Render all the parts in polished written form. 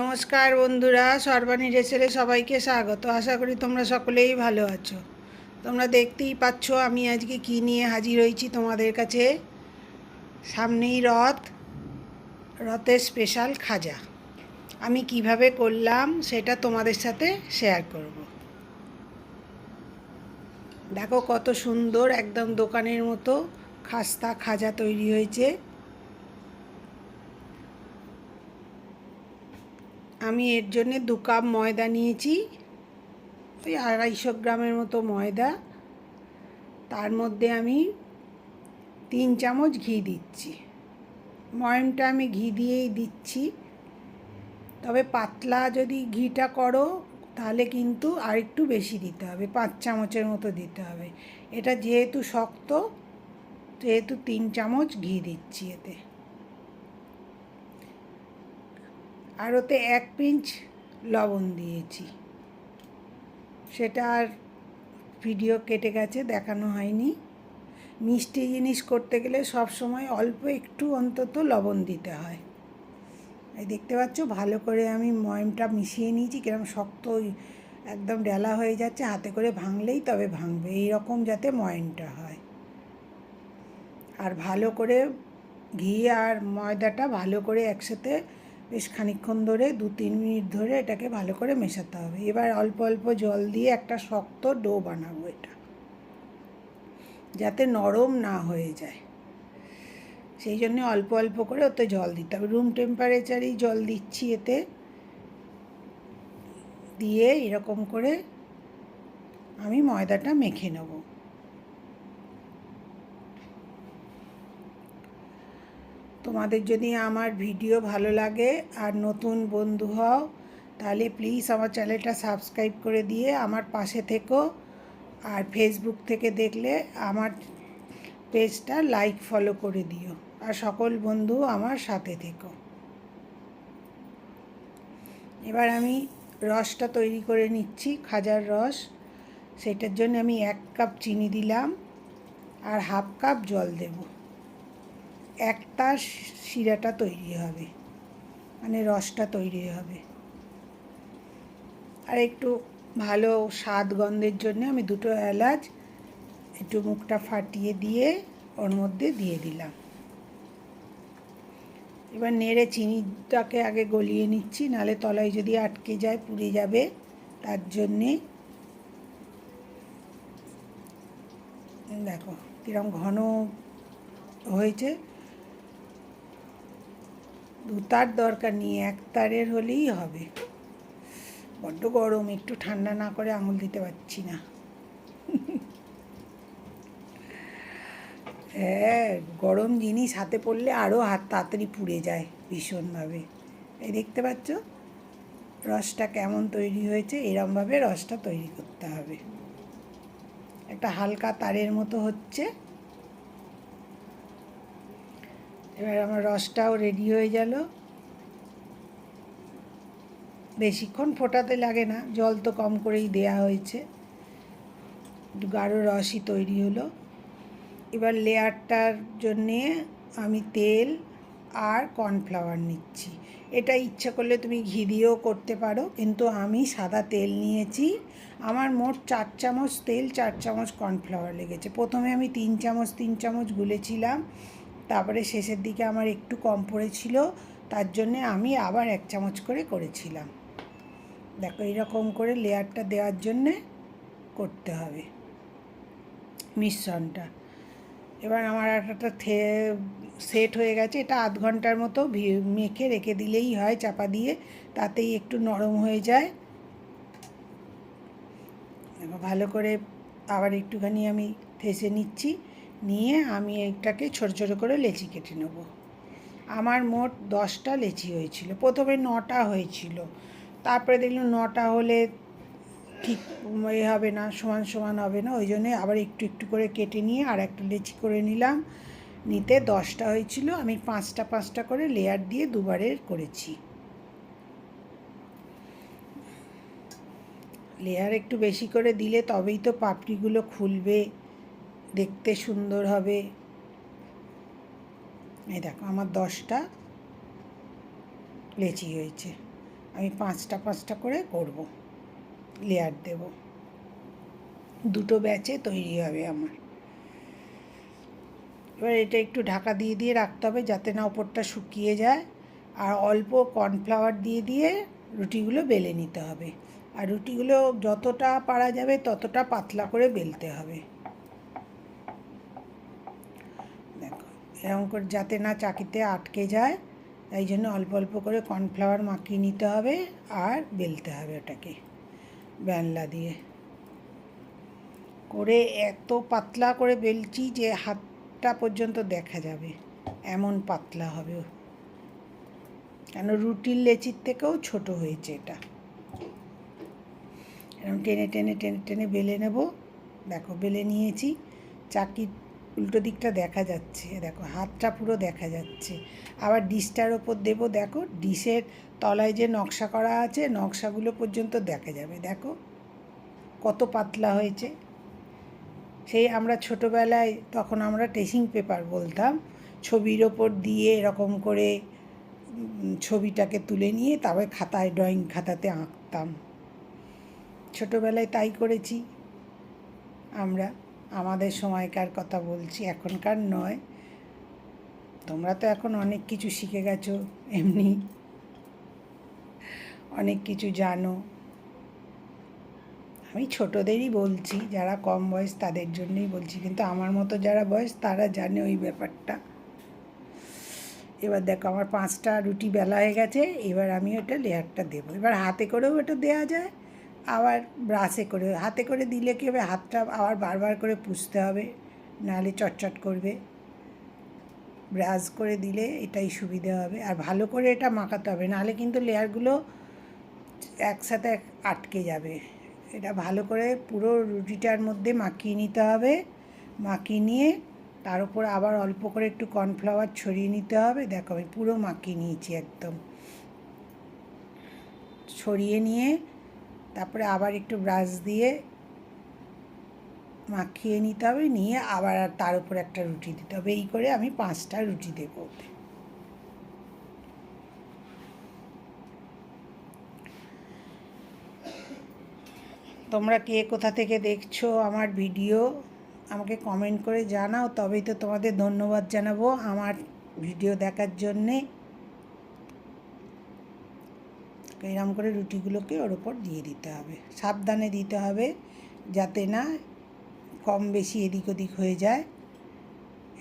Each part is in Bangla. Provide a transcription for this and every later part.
নমস্কার বন্ধুরা, সর্বাণী রেসেলে সবাইকে স্বাগত। আশা করি তোমরা সকলেই ভালো আছো। তোমরা দেখতেই পাচ্ছ আমি আজকে কী নিয়ে হাজির হয়েছি তোমাদের কাছে। সামনেই রথের স্পেশাল খাজা আমি কিভাবে করলাম সেটা তোমাদের সাথে শেয়ার করব। দেখো কত সুন্দর, একদম দোকানের মতো খাস্তা খাজা তৈরি হয়েছে। আমি এর জন্যে 2 কাপ ময়দা নিয়েছি, ওই 250 গ্রামের মতো ময়দা। তার মধ্যে আমি 3 চামচ ঘি দিচ্ছি। ময়মটা আমি ঘি দিয়েই দিচ্ছি, তবে পাতলা যদি ঘিটা করো তাহলে কিন্তু আর একটু বেশি দিতে হবে, 5 চামচের মতো দিতে হবে। এটা যেহেতু শক্ত, যেহেতু 3 চামচ ঘি দিচ্ছি এতে। আর ওতে 1 পিঞ্চ লবণ দিয়েছি, সেটা আর ভিডিও কেটে গেছে, দেখানো হয়নি। মিষ্টি জিনিস করতে গেলে সব সময় অল্প একটু অন্তত লবণ দিতে হয়। এই দেখতে পাচ্ছ ভালো করে আমি ময়মটা মিশিয়ে নিয়েছি। কিরকম শক্ত, একদম ডেলা হয়ে যাচ্ছে, হাতে করে ভাঙলেই তবে ভাঙবে, এইরকম যাতে ময়মটা হয়। আর ভালো করে ঘি আর ময়দাটা ভালো করে একসাথে বেশ খানিকক্ষণ ধরে 2-3 মিনিট ধরে এটাকে ভালো করে মেশাতে হবে। এবার অল্প অল্প জল দিয়ে একটা শক্ত ডো বানাবো, এটা যাতে নরম না হয়ে যায়, সেই জন্য অল্প অল্প করে ওতে জল দিতে হবে। রুম টেম্পারেচারেই জল দিচ্ছি এতে। দিয়ে এরকম করে আমি ময়দাটা মেখে নেব। তোমাদের যদি আমার ভিডিও ভালো লাগে আর নতুন বন্ধু হও, তাহলে প্লিজ আমার চ্যানেলটা সাবস্ক্রাইব করে দিয়ে আমার পাশে থেকো। আর ফেসবুক থেকে দেখলে আমার পেজটা লাইক ফলো করে দিও। আর সকল বন্ধু আমার সাথে থেকো। এবার আমি রসটা তৈরি করে নিচ্ছি, খাজার রস। সেটার জন্য আমি 1 কাপ চিনি দিলাম আর 1/2 কাপ জল দেব। একটা শিরাটা তৈরি হবে, মানে রসটা তৈরি হবে। আর একটু ভালো স্বাদ গন্ধের জন্য আমি 2টো এলাচ একটু মুখটা ফাটিয়ে দিয়ে ওর মধ্যে দিয়ে দিলাম। এবার নেড়ে চিনিটাকে আগে গলিয়ে নিচ্ছি, নাহলে তলায় যদি আটকে যায় পুড়ে যাবে, তার জন্যে। দেখো কিরম ঘন হয়েছে। 2 তার দরকার নেই, 1 তারের হলেই হবে। বড্ড গরম, একটু ঠান্ডা না করে আঙুল দিতে পারছি না। হ্যাঁ, গরম জিনিস হাতে পড়লে আরও হাত তাড়াতাড়ি পুড়ে যায় ভীষণভাবে। এই দেখতে পাচ্ছ রসটা কেমন তৈরি হয়েছে। এরমভাবে রসটা তৈরি করতে হবে। একটা হালকা তারের মতো হচ্ছে। এবার আমার রসটাও রেডি হয়ে গেল। বেশিক্ষণ ফোটাতে লাগে না, জল তো কম করেই দেয়া হয়েছে। একটু গাঢ় রসই তৈরি হলো। এবার লেয়ারটার জন্যে আমি তেল আর কর্নফ্লাওয়ার নিচ্ছি। এটা ইচ্ছা করলে তুমি ঘি দিয়েও করতে পারো, কিন্তু আমি সাদা তেল নিয়েছি। আমার মোট 4 চামচ তেল, 4 চামচ কর্নফ্লাওয়ার লেগেছে। প্রথমে আমি 3 চামচ গুলেছিলাম, তারপরে শেষের দিকে আমার একটু কম পড়েছিল, তার জন্যে আমি আবার 1 চামচ করে করেছিলাম। দেখো এইরকম করে লেয়ারটা দেওয়ার জন্যে করতে হবে মিশ্রণটা। এবার আমার একটা সেট হয়ে গেছে। এটা আধ ঘন্টার মতো মেখে রেখে দিলেই হয় চাপা দিয়ে, তাতেই একটু নরম হয়ে যায়। ভালো করে আবার একটুখানি আমি ঠেসে নিচ্ছি, নিয়ে আমি এটাকে ছোটো ছোটো করে লেচি কেটে নেব। আমার মোট 10টা লেচি হয়েছিল। প্রথমে 9টা হয়েছিল, তারপরে দেখলাম 9টা হলে ঠিক হবে না, সমান সমান হবে না, ওই জন্যে আবার একটু একটু করে কেটে নিয়ে আর একটা লেচি করে নিলাম। নিতে 10টা হয়েছিল। আমি 5টা করে লেয়ার দিয়ে দুবারের করেছি। লেয়ার একটু বেশি করে দিলে তবেই তো পাপড়িগুলো খুলবে, দেখতে সুন্দর হবে। এই দেখো আমার 10টা লেচি হয়েছে। আমি 5টা 5টা করে করব, লেয়ার দেব, 2টো ব্যাচে তৈরি হবে আমার। এবার এটা একটু ঢাকা দিয়ে দিয়ে রাখতে হবে যাতে না ওপরটা শুকিয়ে যায়, আর অল্প কর্নফ্লাওয়ার দিয়ে দিয়ে রুটিগুলো বেলে নিতে হবে। আর রুটিগুলো যতটা পারা যাবে ততটা পাতলা করে বেলতে হবে। দেখো এরকম করে যাতে না চাকিতে আটকে যায়, তাই জন্য অল্প অল্প করে কর্নফ্লাওয়ার মাখিয়ে নিতে হবে আর বেলতে হবে ওটাকে বেলনা দিয়ে। করে এত পাতলা করে বেলছি যে হাতটা পর্যন্ত দেখা যাবে, এমন পাতলা হবে, কেন রুটির লেচির থেকেও ছোট হয়েছে এটা। এরকম টেনে টেনে টেনে টেনে বেলে নেব। দেখো বেলে নিয়েছি, চাকির উল্টো দিকটা দেখা যাচ্ছে, দেখো হাতটা পুরো দেখা যাচ্ছে। আবার ডিশটার ওপর দেবো, দেখো ডিশের তলায় যে নকশা করা আছে নকশাগুলো পর্যন্ত দেখা যাবে। দেখো কত পাতলা হয়েছে। সেই আমরা ছোটোবেলায় তখন আমরা ট্রেসিং পেপার বলতাম, ছবির ওপর দিয়ে এরকম করে ছবিটাকে তুলে নিয়ে তারপরে খাতায়, ড্রয়িং খাতাতে আঁকতাম। ছোটোবেলায় তাই করেছি আমরা, আমাদের সময়কার কথা বলছি, এখনকার নয়। তোমরা তো এখন অনেক কিছু শিখে গেছো, এমনি অনেক কিছু জানো। আমি ছোটোদেরই বলছি, যারা কম বয়স তাদের জন্যই বলছি, কিন্তু আমার মতো যারা বয়স তারা জানে ওই ব্যাপারটা। এবার দেখো আমার 5টা রুটি বেলা হয়ে গেছে, এবার আমি ওটা লেয়ারটা দেবো। এবার হাতে করেও ওটা দেওয়া যায়, আবার ব্রাশে করে। হাতে করে দিলে কী হবে, হাতটা আবার বারবার করে পুছতে হবে, নাহলে চটচট করবে। ব্রাশ করে দিলে এটাই সুবিধা হবে, আর ভালো করে এটা মাখাতে হবে, নাহলে কিন্তু লেয়ারগুলো একসাথে আটকে যাবে। এটা ভালো করে পুরো রুটিটার মধ্যে মাখিয়ে নিতে হবে। মাখিয়ে নিয়ে তার উপর আবার অল্প করে একটু কর্নফ্লাওয়ার ছড়িয়ে নিতে হবে। দেখো আমি পুরো মাখিয়ে নিয়েছি একদম। ছড়িয়ে নিয়ে তারপরে আবার একটু ব্রাশ দিয়ে মাখিয়ে নিতে হবে, নিয়ে আবার তার উপর একটা রুটি দিতে হবে। এই করে আমি 5টা রুটি দেবো। তোমরা কে কোথা থেকে দেখছো আমার ভিডিও আমাকে কমেন্ট করে জানাও, তবেই তো তোমাদের ধন্যবাদ জানাবো আমার ভিডিও দেখার জন্যে। এরকম করে রুটিগুলোকে ওর ওপর দিয়ে দিতে হবে, সাবধানে দিতে হবে যাতে না কম বেশি এদিক ওদিক হয়ে যায়।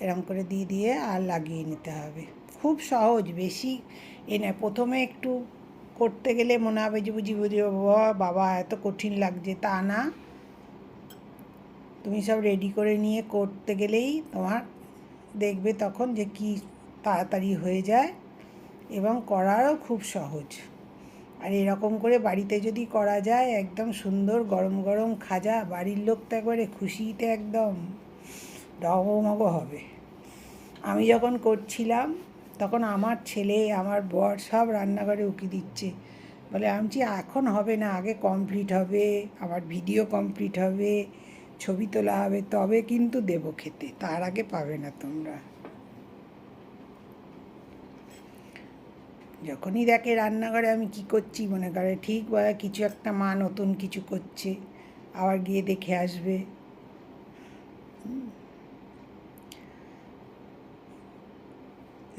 এরকম করে দিয়ে দিয়ে আর লাগিয়ে নিতে হবে। খুব সহজ, বেশি প্রথমে একটু করতে গেলে মনে হবে যে বুঝি বাবা এত কঠিন লাগছে, তা না। তুমি সব রেডি করে নিয়ে করতে গেলেই তোমার দেখবে তখন যে কি তাড়াতাড়ি হয়ে যায় এবং করারও খুব সহজ। আর এরকম করে বাড়িতে যদি করা যায়, একদম সুন্দর গরম গরম খাজা, বাড়ির লোক তো একবারে খুশিতে একদম ডগমগ হবে। আমি যখন করছিলাম তখন আমার ছেলে, আমার বর সব রান্নাঘরে উকি দিচ্ছে, বলে আমি এখন হবে না, আগে কমপ্লিট হবে, আমার ভিডিও কমপ্লিট হবে, ছবি তোলা হবে, তবে কিন্তু দেবো খেতে, তার আগে পাবে না তোমরা। যখনই দেখে রান্নাঘরে আমি কি করছি, মনে করে ঠিক কিছু একটা মা নতুন কিছু করছে, আবার গিয়ে দেখে আসবে।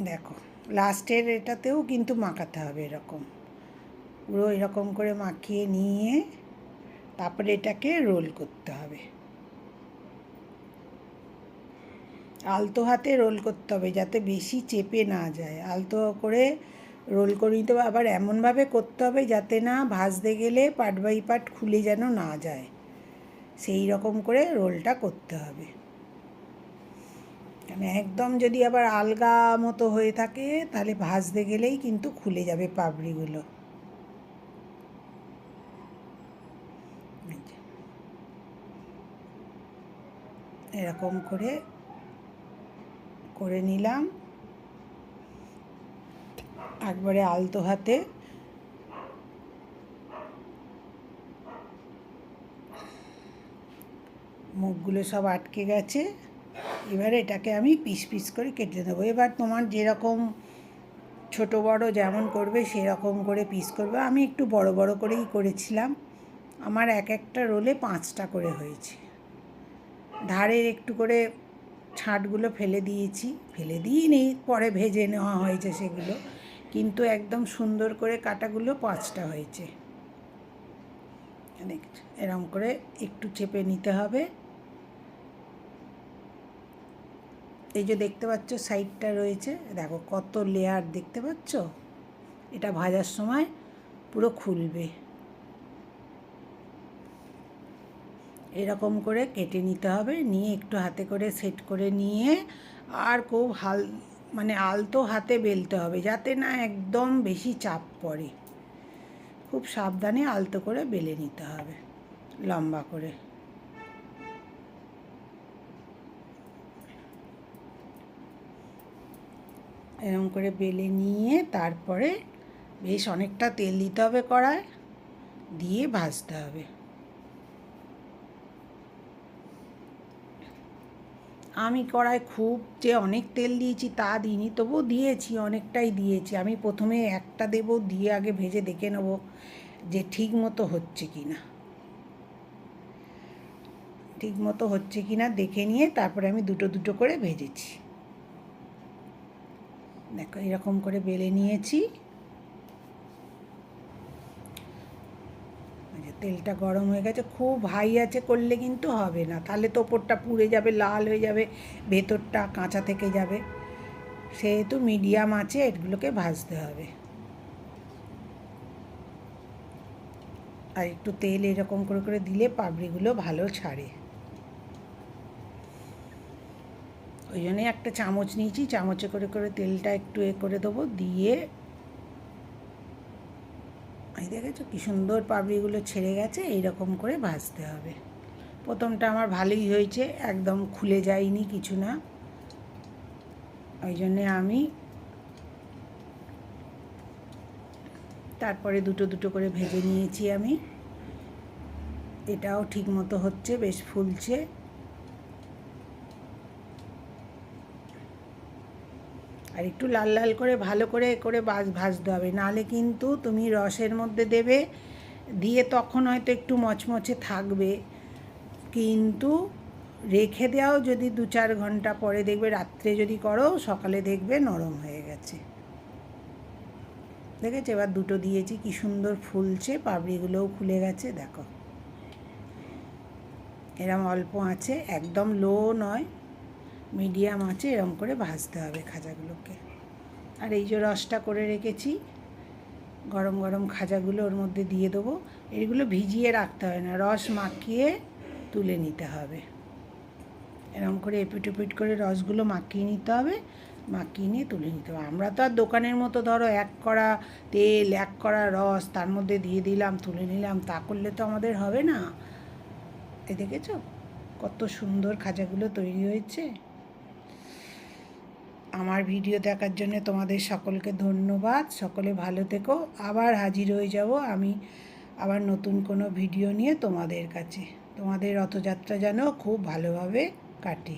দেখো লাস্টের এটাতেও কিন্তু মাখাতে হবে এরকম, পুরো এরকম করে মাখিয়ে নিয়ে তারপরে এটাকে রোল করতে হবে। আলতো হাতে রোল করতে হবে যাতে বেশি চেপে না যায়, আলতো করে রোল করে নিতে হবে। আবার এমনভাবে করতে হবে যাতে না ভাজতে গেলে পার্ট বাই পার্ট খুলে যেন না যায়, সেই রকম করে রোলটা করতে হবে। কেন একদম যদি আবার আলগা মতো হয়ে থাকে তাহলে ভাজতে গেলেই কিন্তু খুলে যাবে পাপড়িগুলো। এরকম করে করে নিলাম একবারে আলতো হাতে। মুখগুলো সব আটকে গেছে, এবার এটাকে আমি পিস পিস করে কেটে নেবো। এবার তোমার যেরকম ছোট বড় যেমন করবে সেরকম করে পিস করবে। আমি একটু বড় বড় করেই করেছিলাম। আমার এক একটা রোলে 5টা করে হয়েছে। ধারের একটু করে ছাঁটগুলো ফেলে দিয়েছি, ফেলে দিইনি, পরে ভেজে নেওয়া হয়েছে সেগুলো, কিন্তু একদম সুন্দর করে কাটাগুলো 5টা হয়েছে। এরকম করে একটু চেপে নিতে হবে। এই যে দেখতে পাচ্ছ সাইডটা রয়েছে, দেখো কত লেয়ার দেখতে পাচ্ছ, এটা ভাজার সময় পুরো খুলবে। এরকম করে কেটে নিতে হবে, নিয়ে একটু হাতে করে সেট করে নিয়ে আর খুব মানে আলতো হাতে বেলতে হবে, যাতে না একদম বেশি চাপ পড়ে। খুব সাবধানে আলতো করে বেলে নিতে হবে লম্বা করে। এরকম করে বেলে নিয়ে তারপরে বেশ অনেকটা তেল দিতে হবে কড়ায়, দিয়ে ভাজতে হবে। আমি কড়ায় খুব যে অনেক তেল দিয়েছি তা দিইনি, তবুও দিয়েছি, অনেকটাই দিয়েছি। আমি প্রথমে একটা দেব, দিয়ে আগে ভেজে দেখে নেব যে ঠিক মতো হচ্ছে কি না, ঠিক মতো হচ্ছে কি না দেখে নিয়ে তারপরে আমি দুটো দুটো করে ভেজেছি। দেখো এরকম করে বেলে নিয়েছি। তেলটা গরম হয়ে গেছে, খুব হাই আছে করলে কিন্তু হবে না, তাহলে তো ওপরটা পুড়ে যাবে, লাল হয়ে যাবে, ভেতরটা কাঁচা থেকে যাবে। সেহেতু মিডিয়াম আছে এগুলোকে ভাজতে হবে। আর একটু তেল এরকম করে করে দিলে পাপড়িগুলো ভালো ছাড়ে। ওই জন্যে একটা চামচ নিয়েছি, চামচে করে করে তেলটা একটু করে দেবো, দিয়ে এই দেখেছো কি সুন্দর পাপড়িগুলো ছেড়ে গেছে। এইরকম করে ভাজতে হবে। প্রথমটা আমার ভালোই হয়েছে, একদম খুলে যায়নি কিছু না, ওই জন্যে আমি তারপরে দুটো দুটো করে ভেজে নিয়েছি আমি। এটাও ঠিক মতো হচ্ছে, বেশ ফুলছে। আর একটু লাল লাল করে ভালো করে করে ভাজতে হবে, নাহলে কিন্তু তুমি রসের মধ্যে দেবে, দিয়ে তখন হয়তো একটু মচমচে থাকবে, কিন্তু রেখে দেওয়াও যদি 2-4 ঘন্টা পরে দেখবে, রাত্রে যদি করো সকালে দেখবে নরম হয়ে গেছে। দেখেছো, এবার দুটো দিয়েছি কি সুন্দর ফুলছে, পাপড়িগুলোও খুলে গেছে। দেখো এরম অল্প আছে, একদম লো নয়, মিডিয়াম আছে, এরম করে ভাজতে হবে খাজাগুলোকে। আর এই যে রসটা করে রেখেছি, গরম গরম খাজাগুলো ওর মধ্যে দিয়ে দেবো। এগুলো ভিজিয়ে রাখতে হয় না, রস মাখিয়ে তুলে নিতে হবে। এরকম করে এপিট ওপিট করে রসগুলো মাখিয়ে নিতে হবে, মাখিয়ে নিয়ে তুলে নিতে হবে। আমরা তো আর দোকানের মতো ধরো 1 কড়া তেল 1 কড়া রস তার মধ্যে দিয়ে দিলাম তুলে নিলাম, তা করলে তো আমাদের হবে না। এই দেখেছো কত সুন্দর খাজাগুলো তৈরি হয়েছে। আমার ভিডিও দেখার জন্য তোমাদের সকলকে ধন্যবাদ। সকলে ভালো থেকো। আবার হাজির হয়ে যাব আমি আবার নতুন কোনো ভিডিও নিয়ে তোমাদের কাছে। তোমাদের রথযাত্রা যেন খুব ভালোভাবে কাটে।